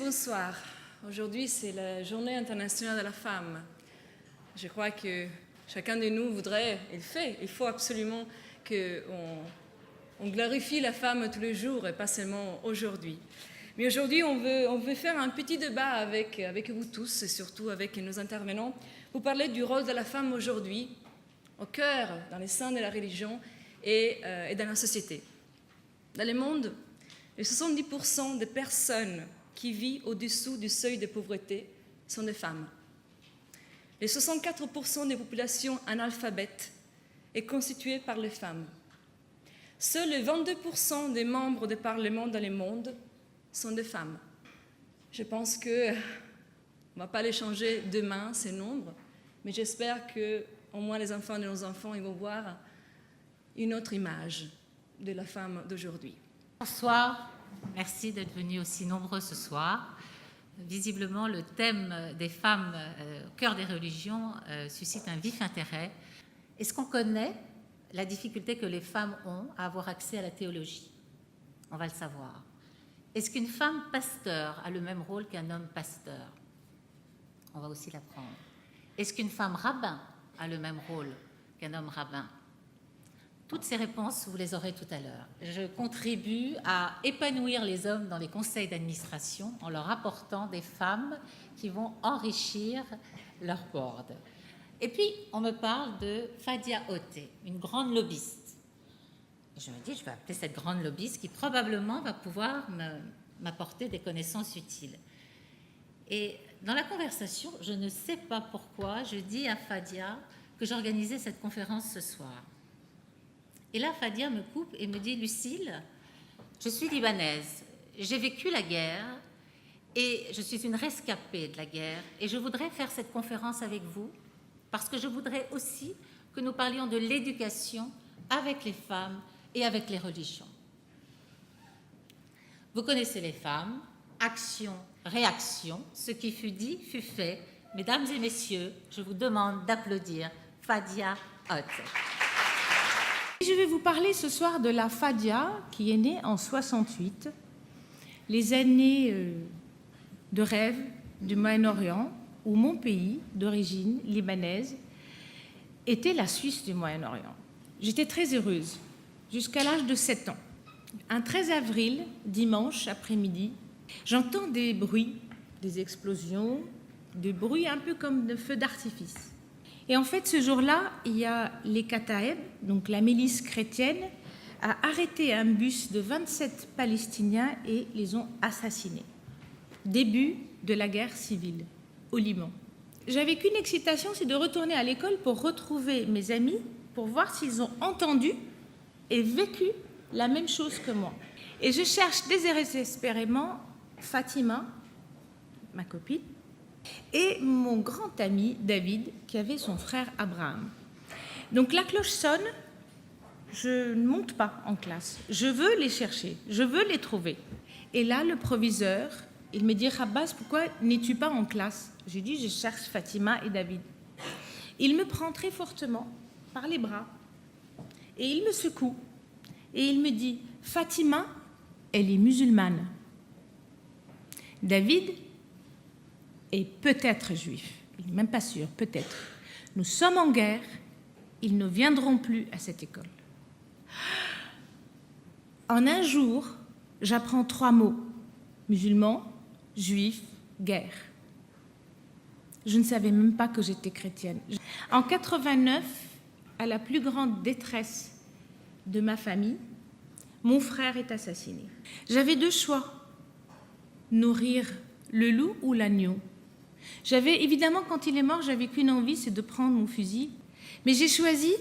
bonsoir. Aujourd'hui, c'est la Journée internationale de la femme. Je crois que chacun de nous voudrait, il faut absolument qu'on glorifie la femme tous les jours et pas seulement aujourd'hui. Mais aujourd'hui, on veut faire un petit débat avec vous tous et surtout avec nos intervenants pour parler du rôle de la femme aujourd'hui, au cœur, dans les seins de la religion et dans la société. Dans le monde, les 70% des personnes qui vivent au-dessous du seuil de pauvreté sont des femmes. Les 64% des populations analphabètes est constituée par les femmes. Seuls les 22% des membres du Parlement dans le monde sont des femmes. Je pense qu'on ne va pas les changer demain, ces nombres, mais j'espère qu'au moins les enfants de nos enfants ils vont voir une autre image de la femme d'aujourd'hui. Bonsoir, merci d'être venus aussi nombreux ce soir. Visiblement, le thème des femmes au cœur des religions suscite un vif intérêt. Est-ce qu'on connaît la difficulté que les femmes ont à avoir accès à la théologie? On va le savoir. Est-ce qu'une femme pasteur a le même rôle qu'un homme pasteur? On va aussi l'apprendre. Est-ce qu'une femme rabbin a le même rôle qu'un homme rabbin? Toutes ces réponses, vous les aurez tout à l'heure. Je contribue à épanouir les hommes dans les conseils d'administration en leur apportant des femmes qui vont enrichir leur board. Et puis, on me parle de Fadia Oté, une grande lobbyiste. Et je me dis, je vais appeler cette grande lobbyiste qui probablement va pouvoir m'apporter des connaissances utiles. Et dans la conversation, je ne sais pas pourquoi, je dis à Fadia que j'organisais cette conférence ce soir. Et là, Fadia me coupe et me dit « Lucille, je suis libanaise, j'ai vécu la guerre et je suis une rescapée de la guerre et je voudrais faire cette conférence avec vous parce que je voudrais aussi que nous parlions de l'éducation avec les femmes et avec les religions. » Vous connaissez les femmes, action, réaction, ce qui fut dit fut fait. Mesdames et messieurs, je vous demande d'applaudir Fadia Oté. Je vais vous parler ce soir de la Fadia qui est née en 68, les années de rêve du Moyen-Orient, où mon pays d'origine libanaise était la Suisse du Moyen-Orient. J'étais très heureuse jusqu'à l'âge de 7 ans. Un 13 avril, dimanche après-midi, j'entends des bruits, des explosions, des bruits un peu comme de feux d'artifice. Et en fait, ce jour-là, il y a les Kataeb, donc la milice chrétienne, a arrêté un bus de 27 Palestiniens et les ont assassinés. Début de la guerre civile au Liban. J'avais qu'une excitation, c'est de retourner à l'école pour retrouver mes amis, pour voir s'ils ont entendu et vécu la même chose que moi. Et je cherche désespérément Fatima, ma copine, et mon grand ami David, qui avait son frère Abraham. Donc la cloche sonne, je ne monte pas en classe, je veux les chercher, je veux les trouver. Et là, le proviseur, il me dit « Abbas, pourquoi n'es-tu pas en classe ?» J'ai dit « Je cherche Fatima et David. » Il me prend très fortement par les bras et il me secoue et il me dit « Fatima, elle est musulmane. David est peut-être juif, il n'est même pas sûr, peut-être. Nous sommes en guerre, ils ne viendront plus à cette école. » En un jour, j'apprends 3 mots, musulman, juif, guerre. Je ne savais même pas que j'étais chrétienne. En 89, à la plus grande détresse de ma famille, mon frère est assassiné. J'avais 2 choix, nourrir le loup ou l'agneau. J'avais, évidemment, quand il est mort, j'avais qu'une envie, c'est de prendre mon fusil. Mais j'ai choisi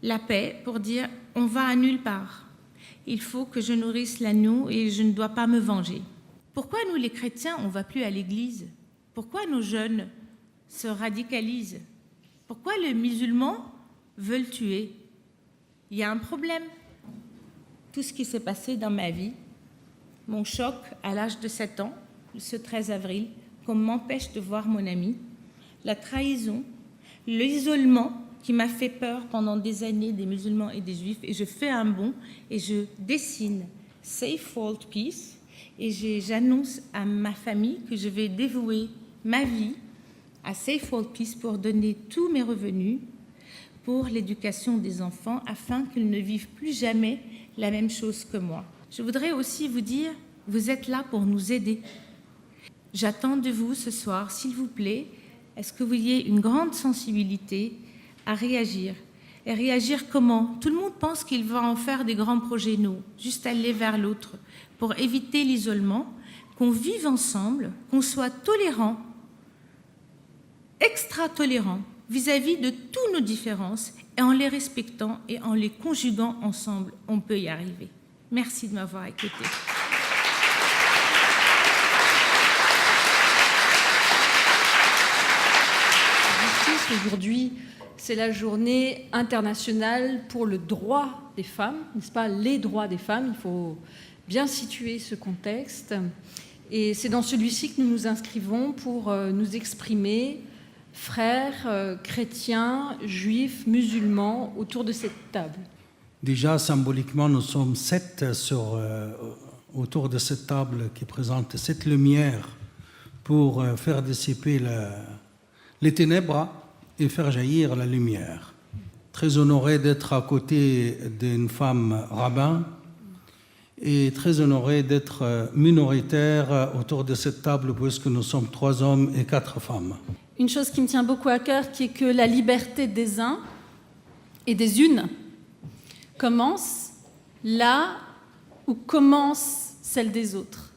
la paix pour dire, on va à nulle part. Il faut que je nourrisse l'agneau et je ne dois pas me venger. Pourquoi nous, les chrétiens, on ne va plus à l'église? Pourquoi nos jeunes se radicalisent? Pourquoi les musulmans veulent tuer? Il y a un problème. Tout ce qui s'est passé dans ma vie, mon choc à l'âge de 7 ans, ce 13 avril, qu'on m'empêche de voir mon ami, la trahison, l'isolement qui m'a fait peur pendant des années des musulmans et des juifs, et je fais un bond et je dessine Safe World Peace, et j'annonce à ma famille que je vais dévouer ma vie à Safe World Peace pour donner tous mes revenus pour l'éducation des enfants afin qu'ils ne vivent plus jamais la même chose que moi. Je voudrais aussi vous dire, vous êtes là pour nous aider. J'attends de vous ce soir, s'il vous plaît, est-ce que vous ayez une grande sensibilité à réagir. Et réagir comment? Tout le monde pense qu'il va en faire des grands projets, non, juste aller vers l'autre pour éviter l'isolement, qu'on vive ensemble, qu'on soit tolérants, extra tolérants vis-à-vis de toutes nos différences et en les respectant et en les conjuguant ensemble, on peut y arriver. Merci de m'avoir écouté. Aujourd'hui, c'est la journée internationale pour le droit des femmes, n'est-ce pas? Les droits des femmes, il faut bien situer ce contexte. Et c'est dans celui-ci que nous nous inscrivons pour nous exprimer, frères, chrétiens, juifs, musulmans, autour de cette table. Déjà, symboliquement, nous sommes 7 autour de cette table qui présente 7 lumières pour faire dissiper les ténèbres et faire jaillir la lumière. Très honoré d'être à côté d'une femme rabbin et très honoré d'être minoritaire autour de cette table puisque nous sommes 3 hommes et 4 femmes. Une chose qui me tient beaucoup à cœur, qui est que la liberté des uns et des unes commence là où commence celle des autres.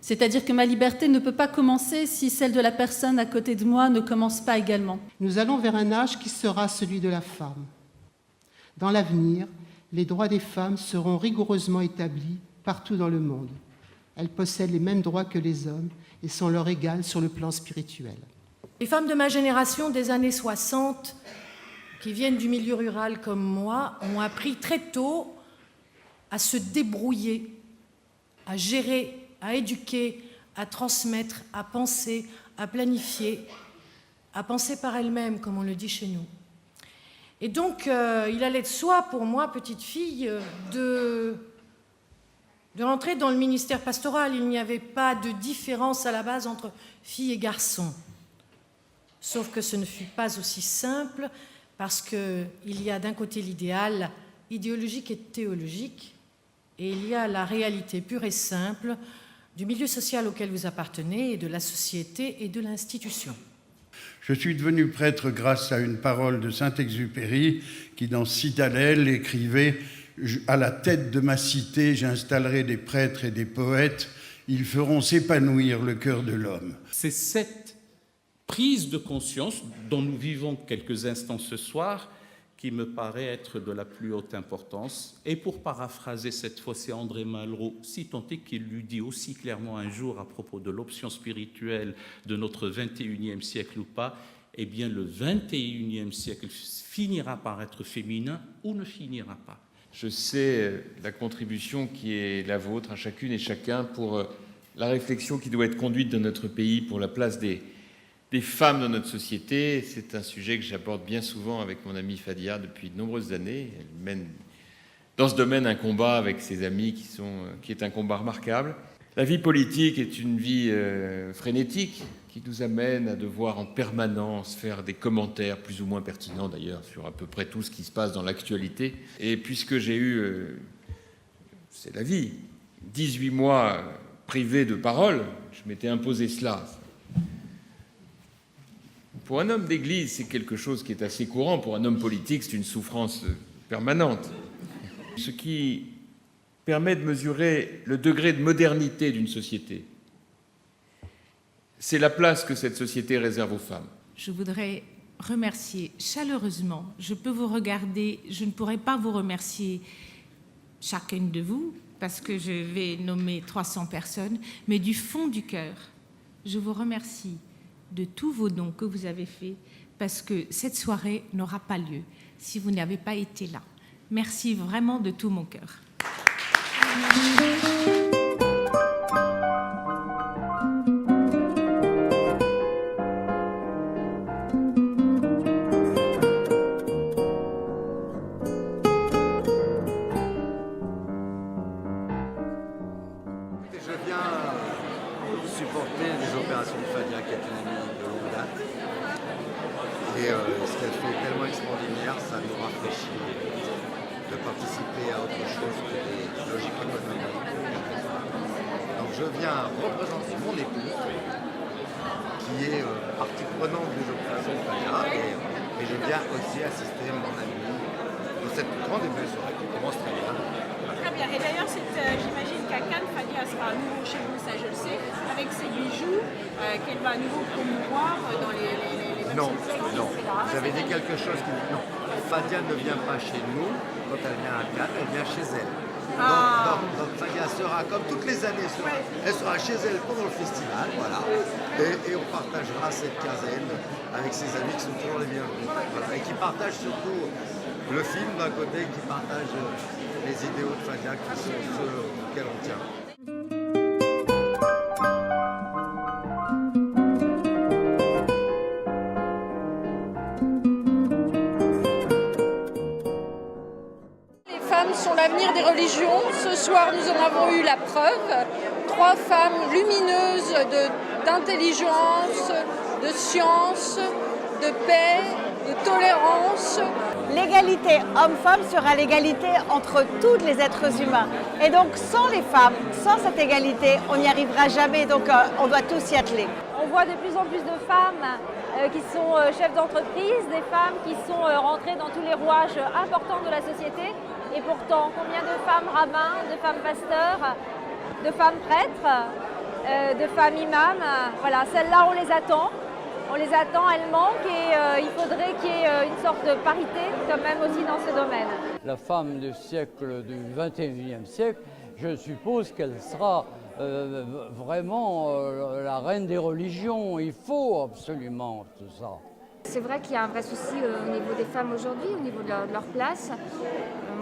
C'est-à-dire que ma liberté ne peut pas commencer si celle de la personne à côté de moi ne commence pas également. Nous allons vers un âge qui sera celui de la femme. Dans l'avenir, les droits des femmes seront rigoureusement établis partout dans le monde. Elles possèdent les mêmes droits que les hommes et sont leur égales sur le plan spirituel. Les femmes de ma génération des années 60, qui viennent du milieu rural comme moi, ont appris très tôt à se débrouiller, à gérer, à éduquer, à transmettre, à penser, à planifier, à penser par elles-mêmes, comme on le dit chez nous. Et donc, il allait de soi pour moi, petite fille, de rentrer dans le ministère pastoral. Il n'y avait pas de différence à la base entre filles et garçons. Sauf que ce ne fut pas aussi simple, parce qu'il y a d'un côté l'idéal idéologique et théologique, et il y a la réalité pure et simple du milieu social auquel vous appartenez, et de la société et de l'institution. Je suis devenu prêtre grâce à une parole de Saint-Exupéry qui, dans Citadelle, écrivait « À la tête de ma cité, j'installerai des prêtres et des poètes, ils feront s'épanouir le cœur de l'homme. » C'est cette prise de conscience dont nous vivons quelques instants ce soir qui me paraît être de la plus haute importance. Et pour paraphraser cette fois, c'est André Malraux, si tant est qu'il lui dit aussi clairement un jour à propos de l'option spirituelle de notre 21e siècle ou pas, eh bien le 21e siècle finira par être féminin ou ne finira pas. Je sais la contribution qui est la vôtre à chacune et chacun pour la réflexion qui doit être conduite dans notre pays pour la place des femmes dans notre société. C'est un sujet que j'aborde bien souvent avec mon amie Fadia depuis de nombreuses années. Elle mène dans ce domaine un combat avec ses amis qui est un combat remarquable. La vie politique est une vie frénétique qui nous amène à devoir en permanence faire des commentaires plus ou moins pertinents d'ailleurs sur à peu près tout ce qui se passe dans l'actualité. Et puisque j'ai eu, c'est la vie, 18 mois privés de parole, je m'étais imposé cela. Pour un homme d'église, c'est quelque chose qui est assez courant. Pour un homme politique, c'est une souffrance permanente. Ce qui permet de mesurer le degré de modernité d'une société, c'est la place que cette société réserve aux femmes. Je voudrais remercier chaleureusement. Je peux vous regarder, je ne pourrai pas vous remercier chacune de vous, parce que je vais nommer 300 personnes, mais du fond du cœur, je vous remercie de tous vos dons que vous avez faits, parce que cette soirée n'aura pas lieu si vous n'avez pas été là. Merci vraiment de tout mon cœur. Je viens Et ce qu'elle fait est tellement extraordinaire, ça nous rafraîchit de participer à autre chose que des logiques économiques. Donc je viens représenter mon épouse, qui est partie prenante des opérations de Fadia, et je viens aussi assister mon ami de cette grande et belle soirée qui commence très bien. Très bien. Et d'ailleurs, j'imagine qu'à Cannes, Fadia sera à nouveau chez vous, ça je le sais, avec ses bijoux qu'elle va à nouveau promouvoir dans les Non, non. Vous avez dit quelque chose qui dit non. Fadia ne vient pas chez nous quand elle vient à Cannes, elle vient chez elle. Donc Fadia sera, comme toutes les années, elle sera chez elle pendant le festival, voilà. Et on partagera cette quinzaine avec ses amis qui sont toujours les bienvenus. Voilà. Et qui partagent surtout le film d'un côté, qui partagent les idéaux de Fadia qui sont ceux auxquels on tient. Sont l'avenir des religions. Ce soir, nous en avons eu la preuve. 3 femmes lumineuses d'intelligence, de science, de paix, de tolérance. L'égalité homme-femme sera l'égalité entre tous les êtres humains. Et donc, sans les femmes, sans cette égalité, on n'y arrivera jamais. Donc, on doit tous y atteler. On voit de plus en plus de femmes qui sont chefs d'entreprise, des femmes qui sont rentrées dans tous les rouages importants de la société. Et pourtant, combien de femmes rabbins, de femmes pasteurs, de femmes prêtres, de femmes imams, voilà, celles-là, on les attend. On les attend, elles manquent et il faudrait qu'il y ait une sorte de parité quand même aussi dans ce domaine. La femme du siècle du XXIe siècle, je suppose qu'elle sera vraiment la reine des religions. Il faut absolument tout ça. C'est vrai qu'il y a un vrai souci au niveau des femmes aujourd'hui, au niveau de leur place.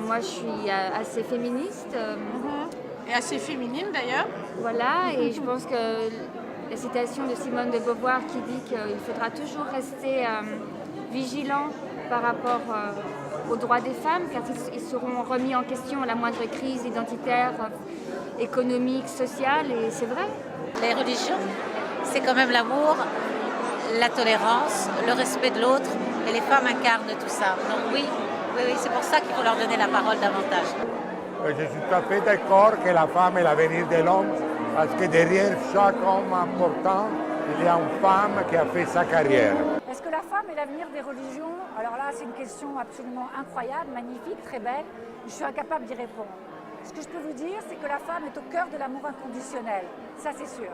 Moi, je suis assez féministe. Et assez féminine d'ailleurs. Voilà, et je pense que la citation de Simone de Beauvoir qui dit qu'il faudra toujours rester vigilant par rapport aux droits des femmes, car ils seront remis en question à la moindre crise identitaire, économique, sociale, et c'est vrai. Les religions, c'est quand même l'amour, la tolérance, le respect de l'autre, et les femmes incarnent tout ça. Donc oui, c'est pour ça qu'il faut leur donner la parole davantage. Je suis tout à fait d'accord que la femme est l'avenir de l'homme, parce que derrière chaque homme important, il y a une femme qui a fait sa carrière. Est-ce que la femme est l'avenir des religions? Alors là, c'est une question absolument incroyable, magnifique, très belle. Je suis incapable d'y répondre. Ce que je peux vous dire, c'est que la femme est au cœur de l'amour inconditionnel. Ça, c'est sûr.